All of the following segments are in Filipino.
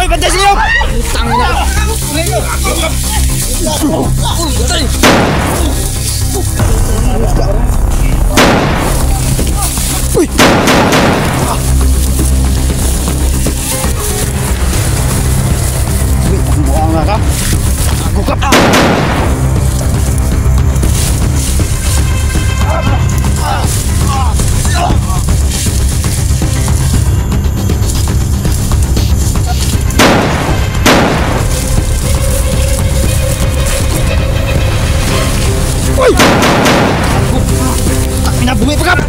bantay sa'yo! Tangin na! Bantay! Uy! Uy, ang buang nga ka! Ako ka! Uy! Pinabuhi pa ka!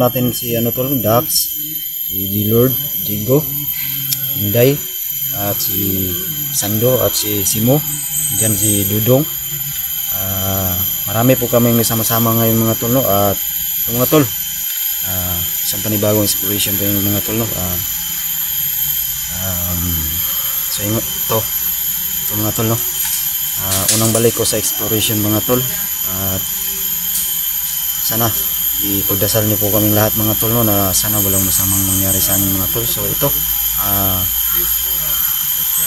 Natin si ano tol, Dax, si G-Lord, Jigo, Inday, at si Sando at si Simo, dyan si Dudong. Marami po kaming sama-sama ngayon mga tol, no? At ito mga tol, isang panibagong inspiration po yung mga tol, no? So ito mga tol, no? Unang balik ko sa exploration mga tol, at sana ipagdasal niyo po kaming lahat mga tol, no, na sana walang masamang mangyari sa amin mga tol. So ito,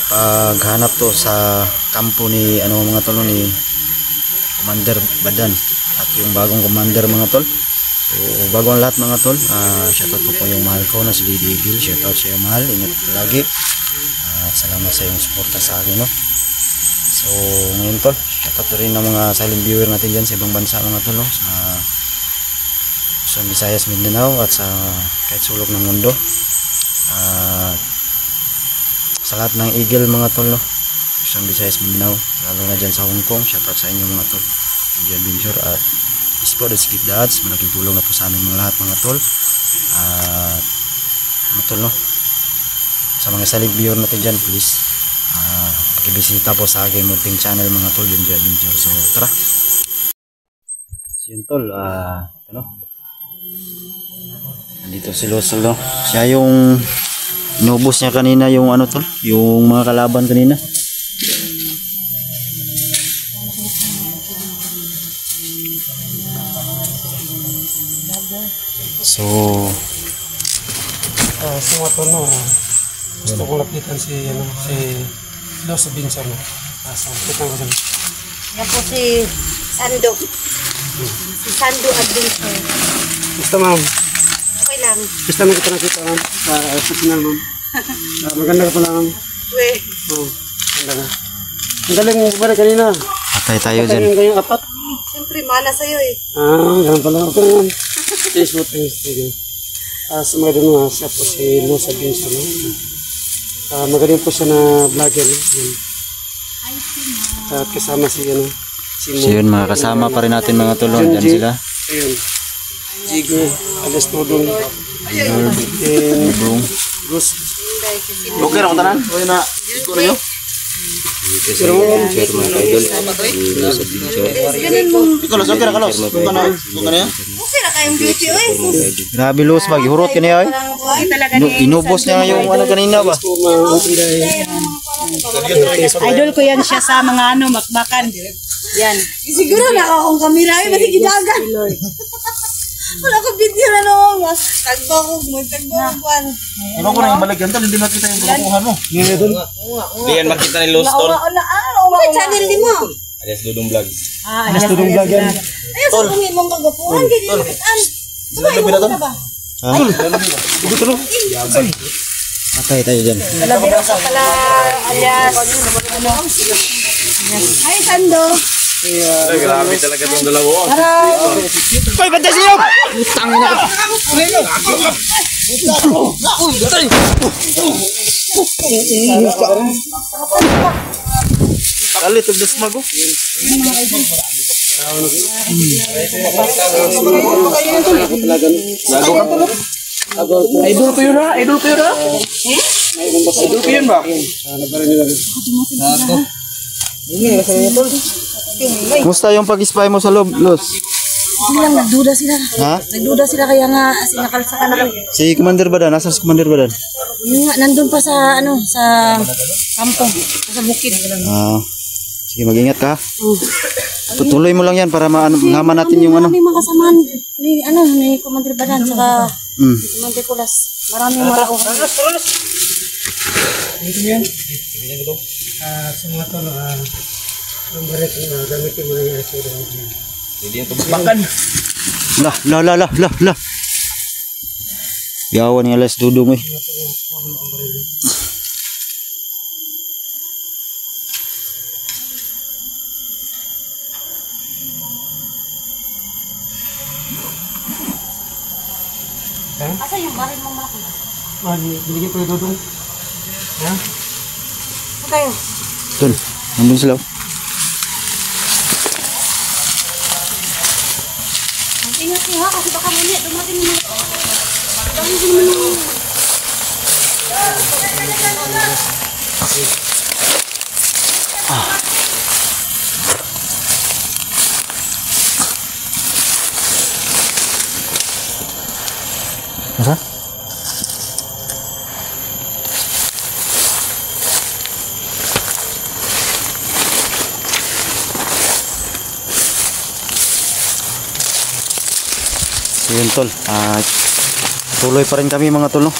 paghanap to sa kampo ni ano mga tol, no, ni Commander Badan at yung bagong commander mga tol. So bago ang lahat mga tol, shoutout po yung mahal ko na si Lady Eagle. Shoutout sa iyo mahal, ingat po lagi, salamat sa iyong suporta sa akin, no. So ngayon tol, shoutout rin ng mga silent viewer natin dyan sa ibang bansa mga tol, no, sa Visayas, Mindanao at sa kahit sulok ng mundo, sa lahat ng Eagle mga tol, no, sa Visayas, Mindanao, lalo na dyan sa Hong Kong. Shoutout sa inyo mga tol, Indian Adventure at Ispod at Skip the Ads. Malaking tulong na po sa aming mga lahat mga tol. Mga tol, no, sa mga silent viewer natin dyan, please pakibisita po sa aking munting channel mga tol, Indian Adventure. So tara, yun tol, ito, no, dito si Losol, no? Siya yung inubos niya kanina yung ano tol, yung mga kalaban kanina. So mga tol, no, gusto kong lapitan si Los Binson, no? So lapitan ko siya. Yan po si Sando. Si Sando Adventure. Gusto ma'am? Okay lang. Gusto mo kita nakita ma'am sa channel ma'am. Maganda ka pala ma'am. Weh. Oo, ganda ka. Ang galing mo ba kanina? patay tayo dyan. Patay kayong apat? Siyempre, mana sa'yo eh. Ganun pala. Okay ma'am. Thanks po, thanks. Sa mga dun siya po si Los Binson, no? Magaling po siya na vlogger, no? At kasama si So yun, mga kasama pa rin natin mga tulong. Dyan sila. Ayun. Jigo, alias Dudong. Dudong. Gus. Okay na ko tanan? Okay na. Iko na yun. Ikaw lang, okay na ka Los. Okay na yan. Okay na kayong beauty eh. Grabe Los, hurot ka niya eh. Inubos niya yung ano kanina ba? Idol ko yan siya sa mga makbakan. Yan. Siguro na akong kamera eh, mati gidagan. Wala ko video na naman. Tagbo ko, tagbo ko. Ano ko na yung balik yan tol, hindi makita yung kumukuhan mo. Hindi yan makita ni Los tol. Okay, channel di mo. Alias Dudong Vlog. Alias Dudong Vlog yan. Ayun, sa kung imong kagapuhan, ganyan nakitaan. Sabay mo na ba? Ha? Patay tayo dyan. Kalabiro ka pala, alias. Ano? Hi, Sando. Grabe talaga itong dalawa. Hoy, bantay siyo! Utang na ka. Kalit, ugdas mago. Idol ko yun ha? Idol ko yun ha? Idol ko yun ba? Kumusta yung pag-spy mo sa loob, Los? Hindi lang, nagduda sila. Ha? Nagduda sila kaya nga, sinakalsaka na kayo. Si Commander Badan, nasa si Commander Badan? Yung nga, nandun pa sa, ano, sa kampong, sa bukid. Ah, sige, mag-ingat ka. Tutuloy mo lang yan para ngaman natin yung ano. Marami mga kasamaan ni Commander Badan, saka ni Commander Kulas. Marami marao. Sa mga to, yung barik na gamitin mo na yung asura. Hindi yung tumakan. Lah. Yawan nga les dudong eh. Asa yung baril mong malaki? Binigyan ko yung dudong. Ha? Saan kayo? Doon, nandun sila. Ingat niyo ha, kasi baka muli, dumating mo. Dami din mo nung... Masa? So yun tol, tuloy pa rin kami mga tol no?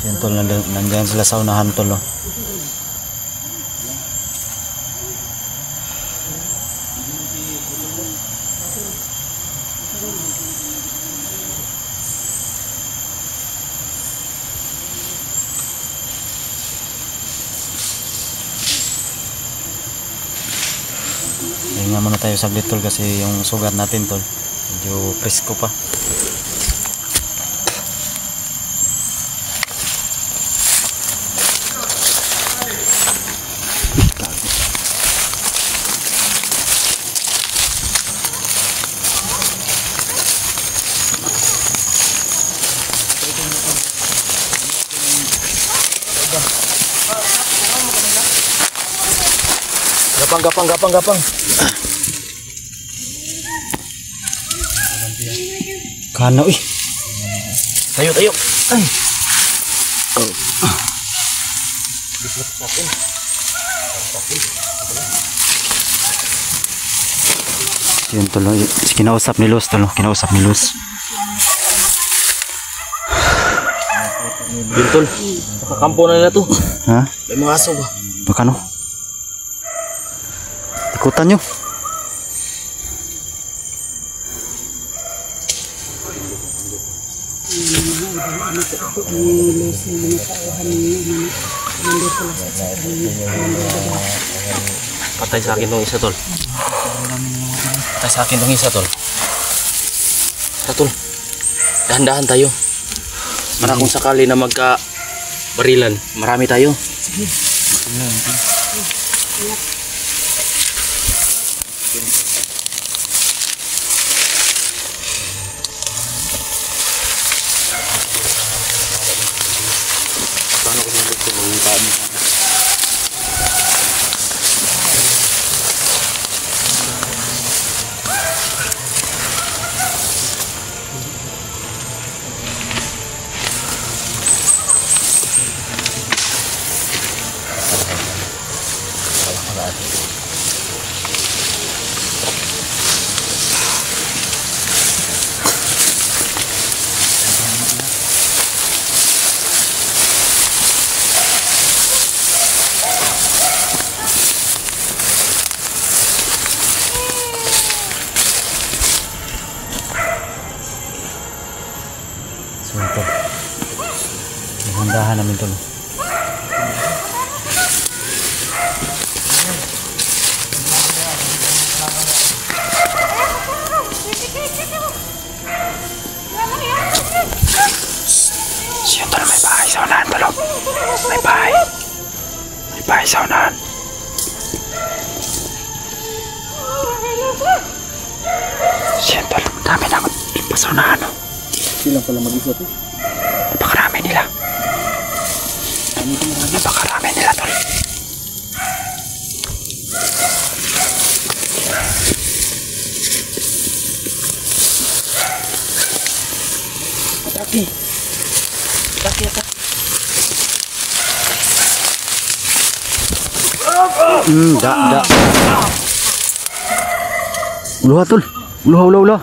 Yun tol, nandiyan sila sa unahan tol no? Hinga muna tayo saglit tol kasi yung sugat natin tol medyo presko pa. Gapang. Kano eh. Tayo. Ay. Yun tuloy. Kinausap ni Luz tuloy. Yun tol. Nakakampo na nila to. Ha? May mga aso ba? Baka no? Ikutan nyo. Patay sa akin tong isa tol. Tol. Dahan-dahan tayo. Para kung sakali na magka barilan, marami tayo. Paano kung gusto mo ipaano sana? Dahan-dahan namin tol. Siya tol, may bahay sa unahan tol. May bahay. May bahay sa unahan. Siya tol, dami na pa sa unahan. Silang pala mag-isa to. Napakarami nila. Napakarami nila tol. Atake. Atake, atake. Da. Uluha tol. Uluha. Uluha.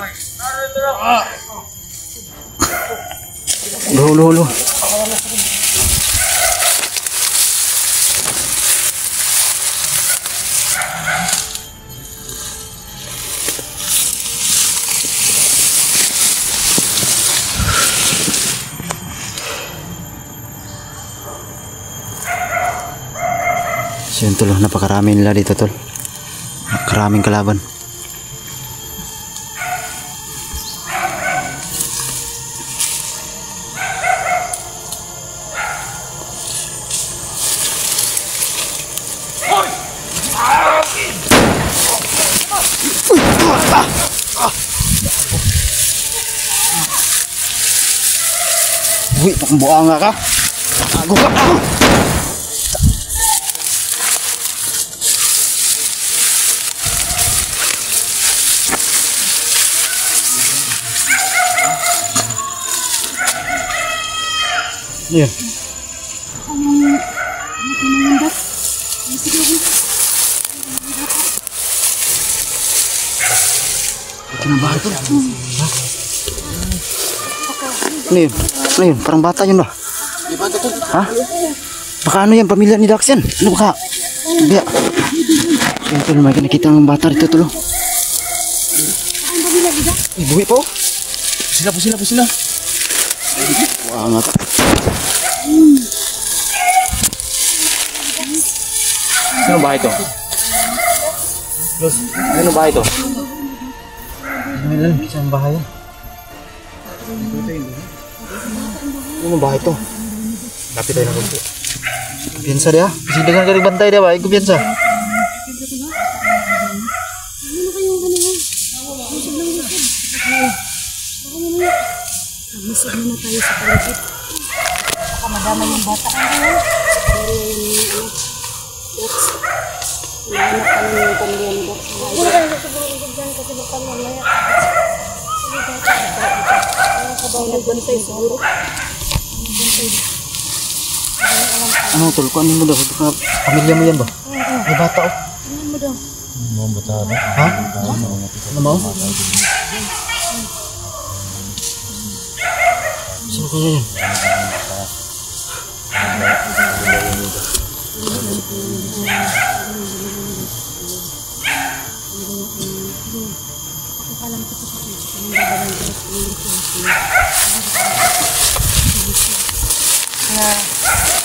So yun tol, napakarami nila dito tol. Napakaraming kalaban. Uy, pakumbuang nga ka. Ako ka. Iya. Ano yun? Parang bata yun ba? Ha? Baka ano yan? Pamilya ni Dax yan? Ano baka? Biya. Yan tol, may nakita ng bata dito tol. Buhi po. Sila. Wah, nga ka. Sino bahay to? Sino bahay to? Ano isang bahay yan? Ano bahay to? Lapit tayo na kunti. Kumpiyansa dia. Kasi dengan ka bantay dia ba? Kumpiyansa. Masig muna tayo sa paligid. Baka madama yung bata. Nahanap kami yung pamilya ni Dax. Wala kayo sa paligid dyan kasi baka mamaya. Nagbantay siguro. Ano tol? Kung ano mo daw? Pamilya mo yan ba? May bata oh. Ano mo daw? Ha? Ano mo? Sino kaya yan?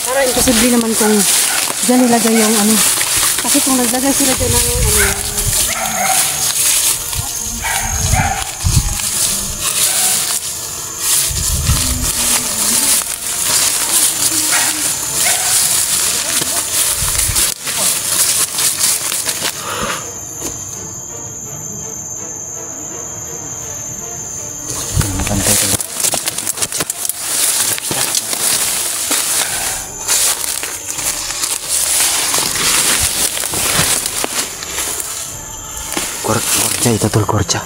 Para imposible naman kung dyan nilagay yung ano. Kasi kung naglagay sila dyan ng ano. Pantay tol. Korcha itu tol, korcha.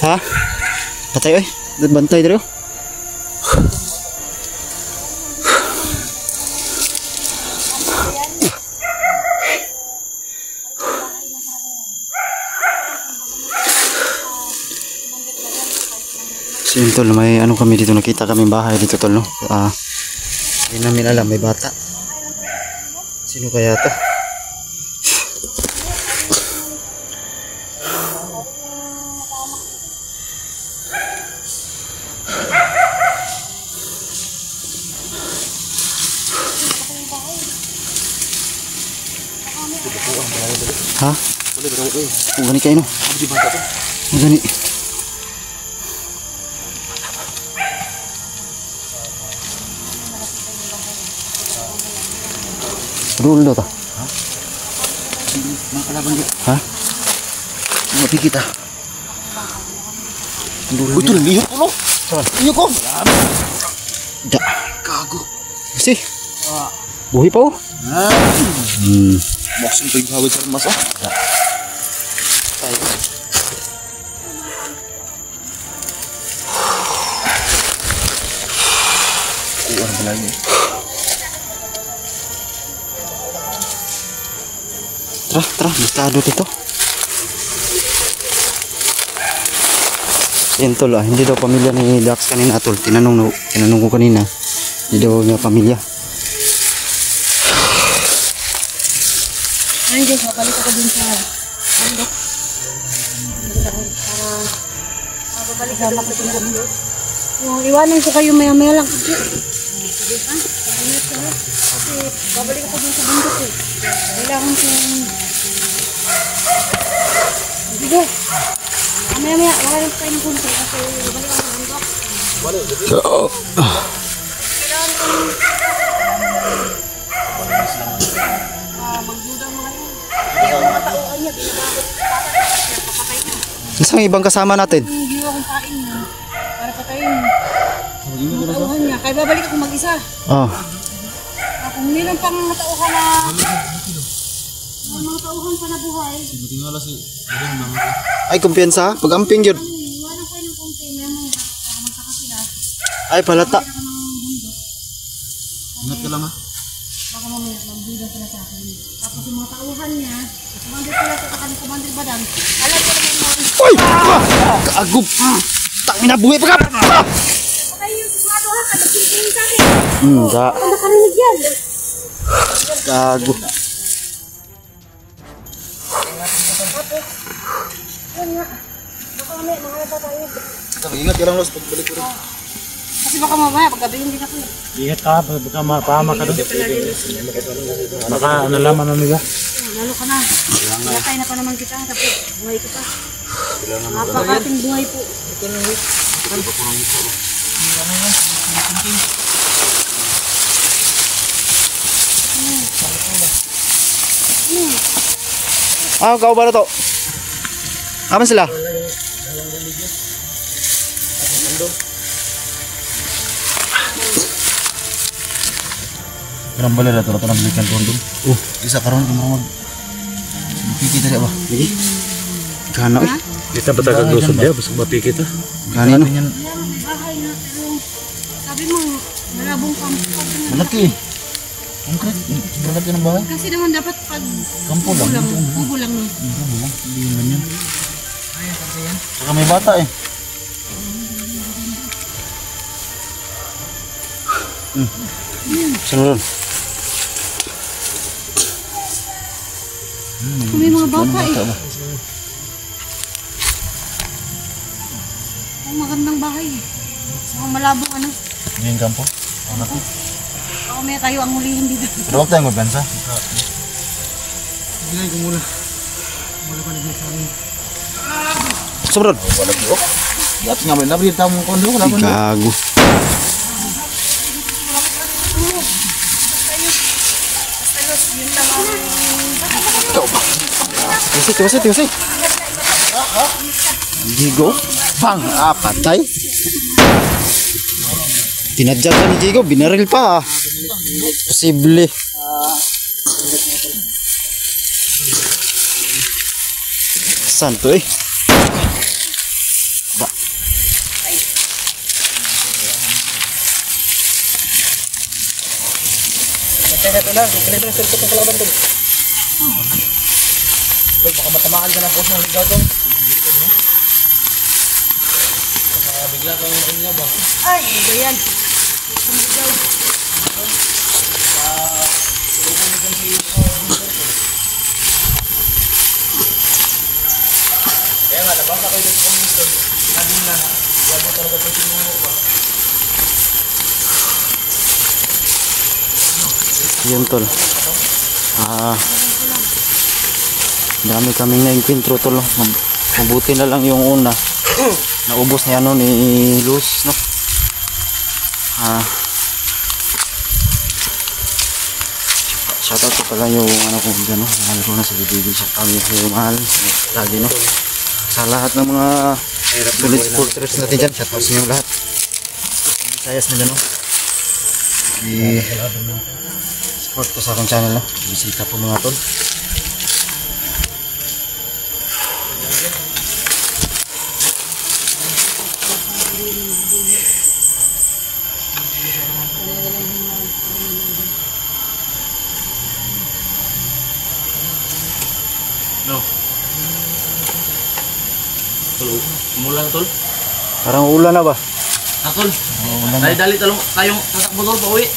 Ha? Patay oi, bantay dito. So yun tol, may ano kami dito, nakita kami bahay dito tol, no? Hindi namin alam, may bata. Sino kaya to? Ha? Kung gani kayo no? Kung gani. Rule daw ta? Ha? Ha? Hindi kita. Uy, ito lihok ko no? Lihok ko? Da. Gago. Kasi? Buhay pa oh. Maksud tuh gawe cermas ah. Keluar lagi. Terah, masyado dito. Yan tol, hindi daw pamilya ni Dax kanina tol. Tinanong ko kanina. Hindi daw niya pamilya. Ayun guys, babalik ako dun sa bundok. Para babalik ako dun sa bundok. Iwanan ko kayo maya-maya lang. Kasi babalik ako dun sa bundok eh. Kailangan ko sige. Maya-maya, wala kayo ng bundok. Kasi babalik ako sa bundok. Kailangan ko magduda mga yun. Yung mga tauhan niya, binabakot para papatay na. Isang ibang kasama natin. Yung ginawa kong kain niya, para patayin. Mga tauhan niya, kaya babalik ako mag-isa. Oh. Kung nilang pang mga tauhan na mga tauhan pa na buhay, Ay, kumpiyansa. Pag-amping yun. iwanan ko yun ng konti, may mga para magtaka sila. Ay, palata. Ingat ka lang ha. Baka mamaya, magduda sila sa akin. Tapos yung mga tauhan niya, kumandir sila sa kanyang kumandir badang. Alam ko naman mga Uy! Kaagub! Tangin na buhay pa ka! kayo yung mga tauhan ka, nagpipilin sa akin. Hindi. Ano nakarinig yan? Gago. Yun nga. Baka mamaya, mga tayo. Ingat ka lang, Los. Pagbalik ko rin. Kasi baka mamaya, paggabihin din ako eh. Ingat ka, baka mapama ka doon. Baka nalaman na nila. Lalo ka na. Pinatay na pa naman kita. Tapos buhay ko pa. Napakating buhay po. Ah, kau ba na to? Kaman sila? Kenapa boleh datang atau belikan kondom? Isa karon mo mag Bukiti tadi apa? Lagi? Gano eh? Kita betakan gosok dia, besok bapi kita. Kanino? Yan ang bahay na. Pero sabi mo, malabong kampung. Malaki. Konkret. Berlaki ng bahay. Kasi naman dapat pag Kampo lang. kubo lang nun. Hindi naman yun. Saka may bata eh. Sunod. Kung may mga bata eh. Ang magandang bahay eh. Saka malabong ano. Ini yang kampo. Baka may tayo ang hulihin dito. Ada waktu yang berbensa. Sunod. Ya, ngapain na berita mo kondom? Gago. Tiwasi. Jigo. Bang. Patay. Tinadya ka ni Jigo. Binaril pa. Posible. Santo eh. Ba. bigla kang unya ba? Ay, ano ba yan? Kaya nga, nabasa ko yung commission. Nabi na, wala talaga ito sinuho ba? Yun tol. Dami kaming na-encuentro tol. No? Mabuti na lang yung una. Naubos na yan no, ni Luz. No? Shoutout ko pala yung ano ko dyan. No? Mahal ko na sa bibigil siya. Kami yung mahal. Lagi no. Sa lahat ng mga solid supporters natin dyan. Shoutout sa inyo lahat. Sayas na dyan no. Support po sa aking channel no. Bisita po mga tol. No. Tol, umulan tol. Parang ulan na ba? Tol. Dali-dali talong tayong tatakbo tol pa uwi.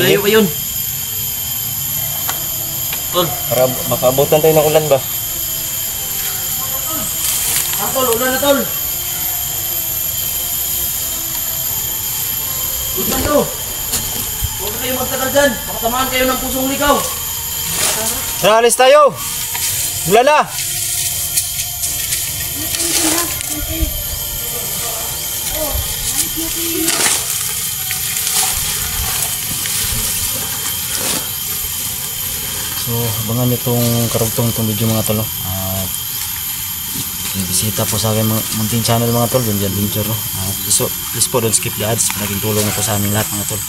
Layo pa yun. Tol. Para makaabutan tayo ng ulan ba? Tol, ulan na tol. Ulan to. Huwag na kayo magtagal dyan. Makatamaan kayo ng pusong ligaw. Tara, alis tayo! Ulan na! So, abangan nyo itong karugtong itong video mga tol. Bisita po sa akin munting channel mga tol, Benji Adventure. Please po don't skip the ads. Malaking tulong na po sa amin lahat mga tol.